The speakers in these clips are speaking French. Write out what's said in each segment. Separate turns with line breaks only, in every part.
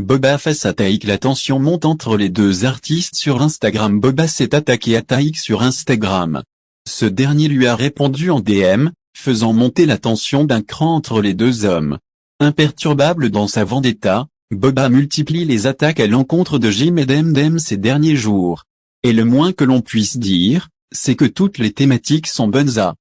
Boba face à Taïk. La tension monte entre les deux artistes sur Instagram. Boba s'est attaqué à Taïk sur Instagram. Ce dernier lui a répondu en DM, faisant monter la tension d'un cran entre les deux hommes. Imperturbable dans sa vendetta, Boba multiplie les attaques à l'encontre de Jim et Demdem ces derniers jours. Et le moins que l'on puisse dire, c'est que toutes les thématiques sont bonnes à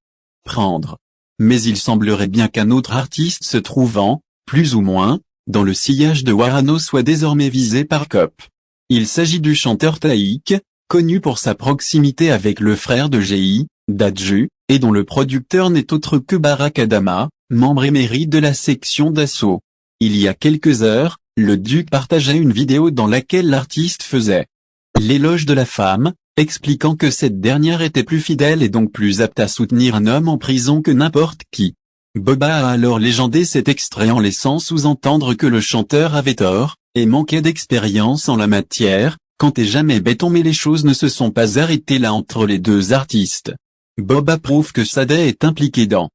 prendre. Mais il semblerait bien qu'un autre artiste se trouvant, plus ou moins, dans le sillage de Wano soit désormais visé par Cop. Il s'agit du chanteur Taïk, connu pour sa proximité avec le frère de G.I., Dadju, et dont le producteur n'est autre que Barack Adama, membre émérite de la section d'assaut. Il y a quelques heures, le Duc partageait une vidéo dans laquelle l'artiste faisait l'éloge de la femme, expliquant que cette dernière était plus fidèle et donc plus apte à soutenir un homme en prison que n'importe qui. Boba a alors légendé cet extrait en laissant sous-entendre que le chanteur avait tort, et manquait d'expérience en la matière, quand et jamais béton. Mais les choses ne se sont pas arrêtées là entre les deux artistes. Boba prouve que Sadeh est impliqué dans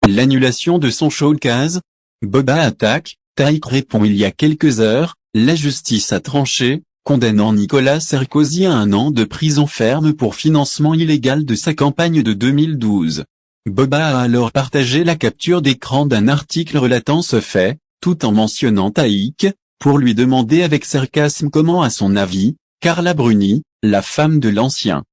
l'annulation de son showcase. Boba attaque, Taïk répond. Il y a quelques heures, la justice a tranché, condamnant Nicolas Sarkozy à 1 an de prison ferme pour financement illégal de sa campagne de 2012. Boba a alors partagé la capture d'écran d'un article relatant ce fait, tout en mentionnant Taïk, pour lui demander avec sarcasme comment à son avis, Carla Bruni, la femme de l'ancien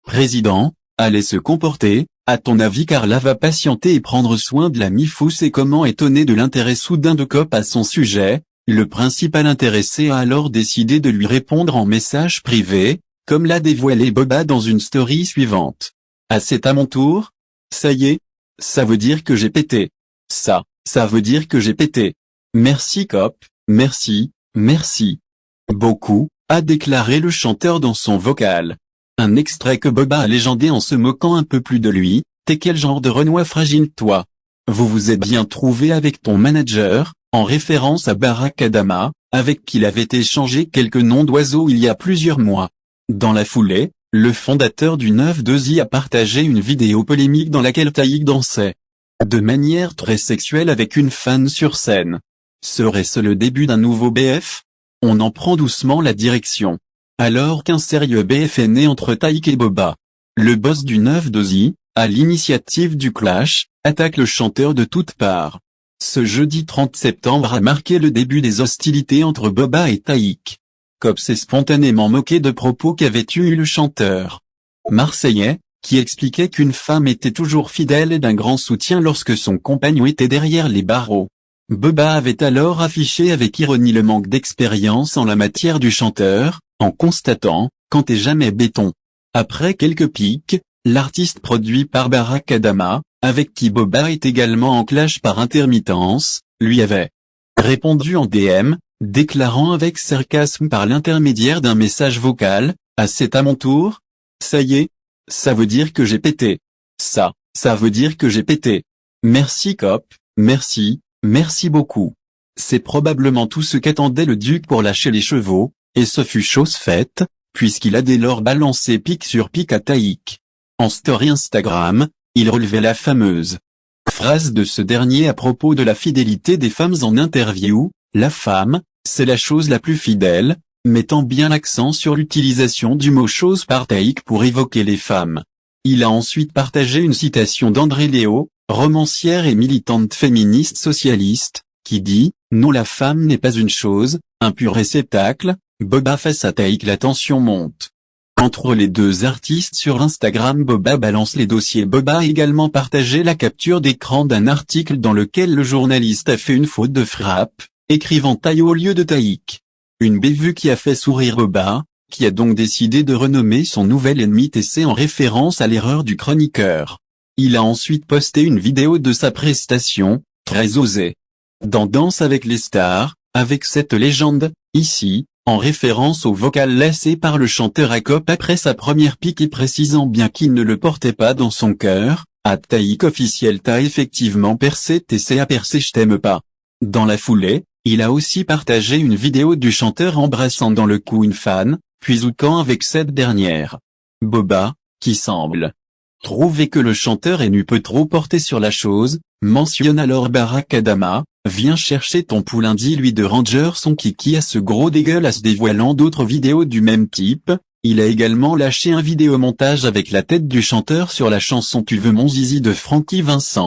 président, allait se comporter. À ton avis Carla va patienter et prendre soin de la mifousse? Et comment étonné de l'intérêt soudain de Cop à son sujet, le principal intéressé a alors décidé de lui répondre en message privé, comme l'a dévoilé Boba dans une story suivante. Ah, c'est à mon tour? Ça y est? Ça veut dire que j'ai pété. Ça veut dire que j'ai pété. Merci Cop, merci beaucoup, a déclaré le chanteur dans son vocal. Un extrait que Boba a légendé en se moquant un peu plus de lui. T'es quel genre de Renoir fragile toi? Vous vous êtes bien trouvé avec ton manager, en référence à Barack Adama, avec qui il avait échangé quelques noms d'oiseaux il y a plusieurs mois. Dans la foulée, le fondateur du 9-2i a partagé une vidéo polémique dans laquelle Taïk dansait de manière très sexuelle avec une fan sur scène. Serait-ce le début d'un nouveau BF? On en prend doucement la direction. Alors qu'un sérieux BF est né entre Taïk et Boba. Le boss du 9-2i, à l'initiative du clash, attaque le chanteur de toutes parts. Ce jeudi 30 septembre a marqué le début des hostilités entre Boba et Taïk. Cop s'est spontanément moqué de propos qu'avait eu le chanteur marseillais, qui expliquait qu'une femme était toujours fidèle et d'un grand soutien lorsque son compagnon était derrière les barreaux. Boba avait alors affiché avec ironie le manque d'expérience en la matière du chanteur, en constatant, quand et jamais béton. Après quelques piques, l'artiste produit par Barack Adama, avec qui Boba est également en clash par intermittence, lui avait répondu en DM, déclarant avec sarcasme par l'intermédiaire d'un message vocal, « Ah, c'est à mon tour? Ça y est? Ça veut dire que j'ai pété. Ça veut dire que j'ai pété. Merci Cop, merci beaucoup. » C'est probablement tout ce qu'attendait le Duc pour lâcher les chevaux, et ce fut chose faite, puisqu'il a dès lors balancé pic sur pic à Taïk. En story Instagram, il relevait la fameuse phrase de ce dernier à propos de la fidélité des femmes en interview, « La femme, c'est la chose la plus fidèle », mettant bien l'accent sur l'utilisation du mot chose par Taïk pour évoquer les femmes. Il a ensuite partagé une citation d'André Léo, romancière et militante féministe socialiste, qui dit « Non, la femme n'est pas une chose, un pur réceptacle ». Boba face à Taïk. La tension monte entre les deux artistes sur Instagram. Boba balance les dossiers. Boba a également partagé la capture d'écran d'un article dans lequel le journaliste a fait une faute de frappe, écrivant Taï au lieu de Taïk. Une bévue qui a fait sourire Boba, qui a donc décidé de renommer son nouvel ennemi TC en référence à l'erreur du chroniqueur. Il a ensuite posté une vidéo de sa prestation, très osée, dans Danse avec les stars, avec cette légende, ici, en référence au vocal laissé par le chanteur à Cop après sa première pique et précisant bien qu'il ne le portait pas dans son cœur, « Taïk officiel t'as effectivement percé TC a percé je t'aime pas ». Dans la foulée, il a aussi partagé une vidéo du chanteur embrassant dans le cou une fan, puis oucan avec cette dernière. Boba, qui semble Trouvé que le chanteur est nu peu trop porté sur la chose, mentionne alors Barack Adama, viens chercher ton poulain, dit lui de Ranger son kiki à ce gros dégueulasse, dévoilant d'autres vidéos du même type. Il a également lâché un vidéomontage avec la tête du chanteur sur la chanson Tu veux mon zizi de Francky Vincent.